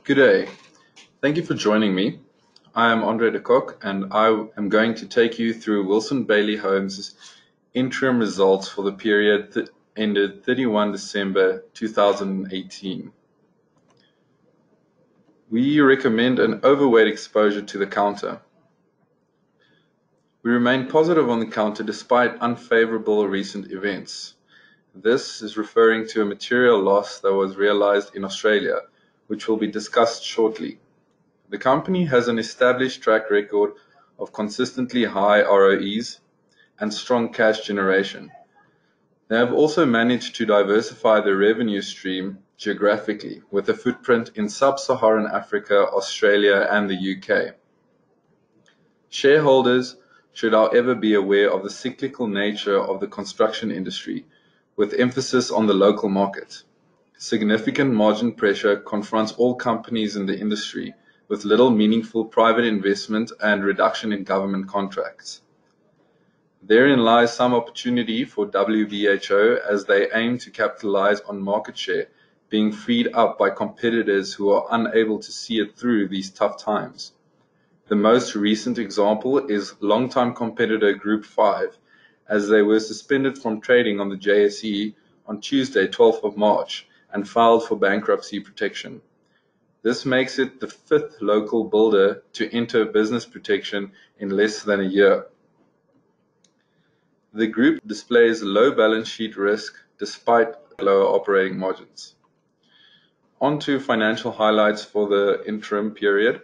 Good day. Thank you for joining me. I am Andre de Kock, and I am going to take you through Wilson Bailey Holmes' interim results for the period ended 31 December 2018. We recommend an overweight exposure to the counter. We remain positive on the counter despite unfavorable recent events. This is referring to a material loss that was realized in Australia, which will be discussed shortly. The company has an established track record of consistently high ROEs and strong cash generation. They have also managed to diversify their revenue stream geographically with a footprint in sub-Saharan Africa, Australia, and the UK. Shareholders should, however, be aware of the cyclical nature of the construction industry, with emphasis on the local market. Significant margin pressure confronts all companies in the industry, with little meaningful private investment and reduction in government contracts. Therein lies some opportunity for WBHO as they aim to capitalize on market share being freed up by competitors who are unable to see it through these tough times. The most recent example is longtime competitor Group 5, as they were suspended from trading on the JSE on Tuesday, 12th of March, and filed for bankruptcy protection. This makes it the fifth local builder to enter business protection in less than a year. The group displays low balance sheet risk despite lower operating margins. On to financial highlights for the interim period.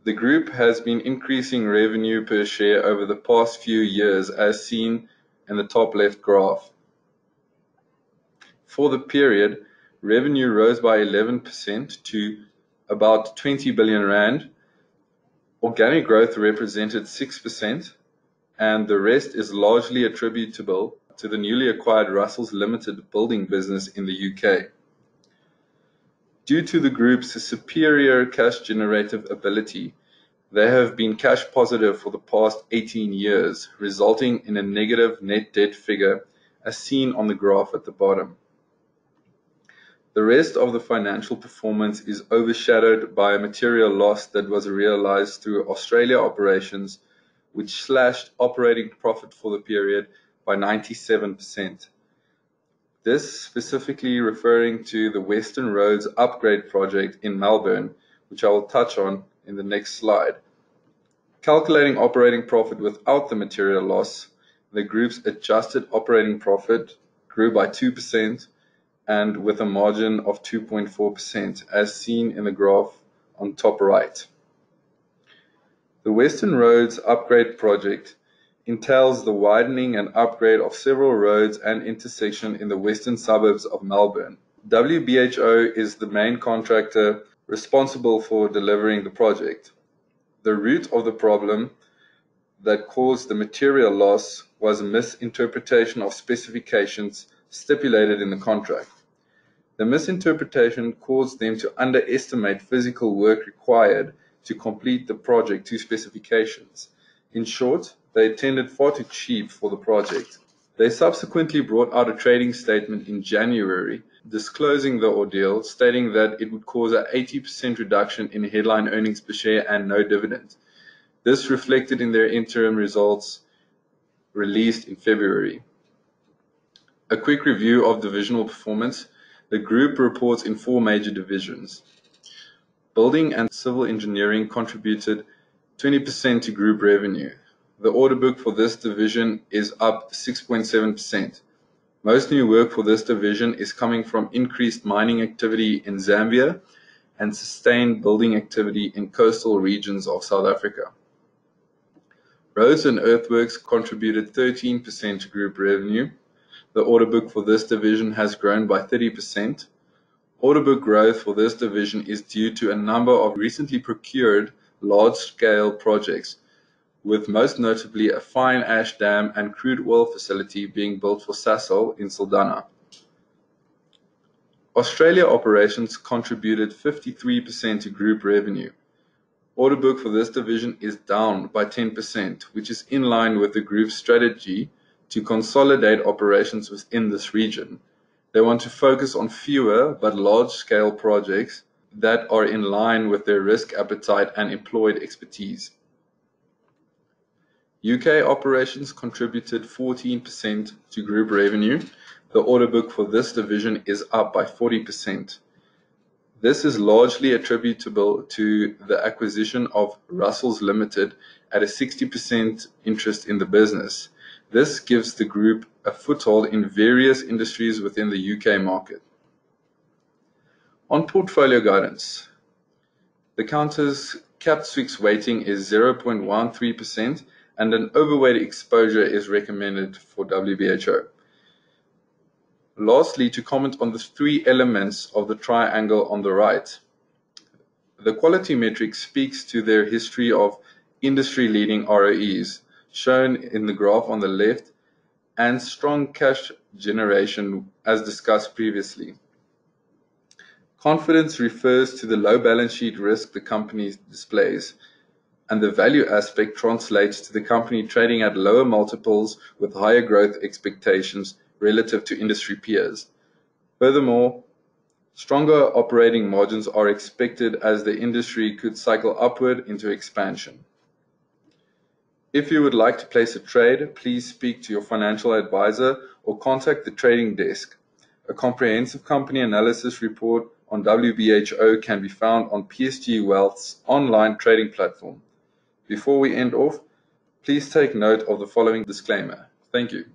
The group has been increasing revenue per share over the past few years, as seen in the top left graph. For the period, revenue rose by 11% to about 20 billion rand. Organic growth represented 6%, and the rest is largely attributable to the newly acquired Russell's Limited building business in the UK. Due to the group's superior cash generative ability, they have been cash positive for the past 18 years, resulting in a negative net debt figure as seen on the graph at the bottom. The rest of the financial performance is overshadowed by a material loss that was realized through Australia operations, which slashed operating profit for the period by 97%. This specifically referring to the Western Roads upgrade project in Melbourne, which I will touch on in the next slide. Calculating operating profit without the material loss, the group's adjusted operating profit grew by 2% and with a margin of 2.4%, as seen in the graph on top right. The Western Roads upgrade project entails the widening and upgrade of several roads and intersections in the western suburbs of Melbourne. WBHO is the main contractor responsible for delivering the project. The root of the problem that caused the material loss was a misinterpretation of specifications stipulated in the contract. The misinterpretation caused them to underestimate physical work required to complete the project to specifications. In short, they tended far too cheap for the project. They subsequently brought out a trading statement in January disclosing the ordeal, stating that it would cause an 80% reduction in headline earnings per share and no dividend. This reflected in their interim results released in February. A quick review of divisional performance. The group reports in 4 major divisions. Building and civil engineering contributed 20% to group revenue. The order book for this division is up 6.7%. Most new work for this division is coming from increased mining activity in Zambia and sustained building activity in coastal regions of South Africa. Roads and earthworks contributed 13% to group revenue. The order book for this division has grown by 30%. Order book growth for this division is due to a number of recently procured large-scale projects, with most notably a fine ash dam and crude oil facility being built for Sasol in Saldanha. Australia operations contributed 53% to group revenue. Order book for this division is down by 10%, which is in line with the group's strategy to consolidate operations within this region. They want to focus on fewer but large-scale projects that are in line with their risk appetite and employed expertise. UK operations contributed 14% to group revenue. The order book for this division is up by 40%. This is largely attributable to the acquisition of Russell's Limited at a 60% interest in the business. This gives the group a foothold in various industries within the UK market. On portfolio guidance, the counter's capped swix weighting is 0.13% and an overweight exposure is recommended for WBHO. Lastly, to comment on the three elements of the triangle on the right. The quality metric speaks to their history of industry-leading ROEs, shown in the graph on the left, and strong cash generation, as discussed previously. Confidence refers to the low balance sheet risk the company displays, and the value aspect translates to the company trading at lower multiples with higher growth expectations relative to industry peers. Furthermore, stronger operating margins are expected as the industry could cycle upward into expansion. If you would like to place a trade, please speak to your financial advisor or contact the trading desk. A comprehensive company analysis report on WBHO can be found on PSG Wealth's online trading platform. Before we end off, please take note of the following disclaimer. Thank you.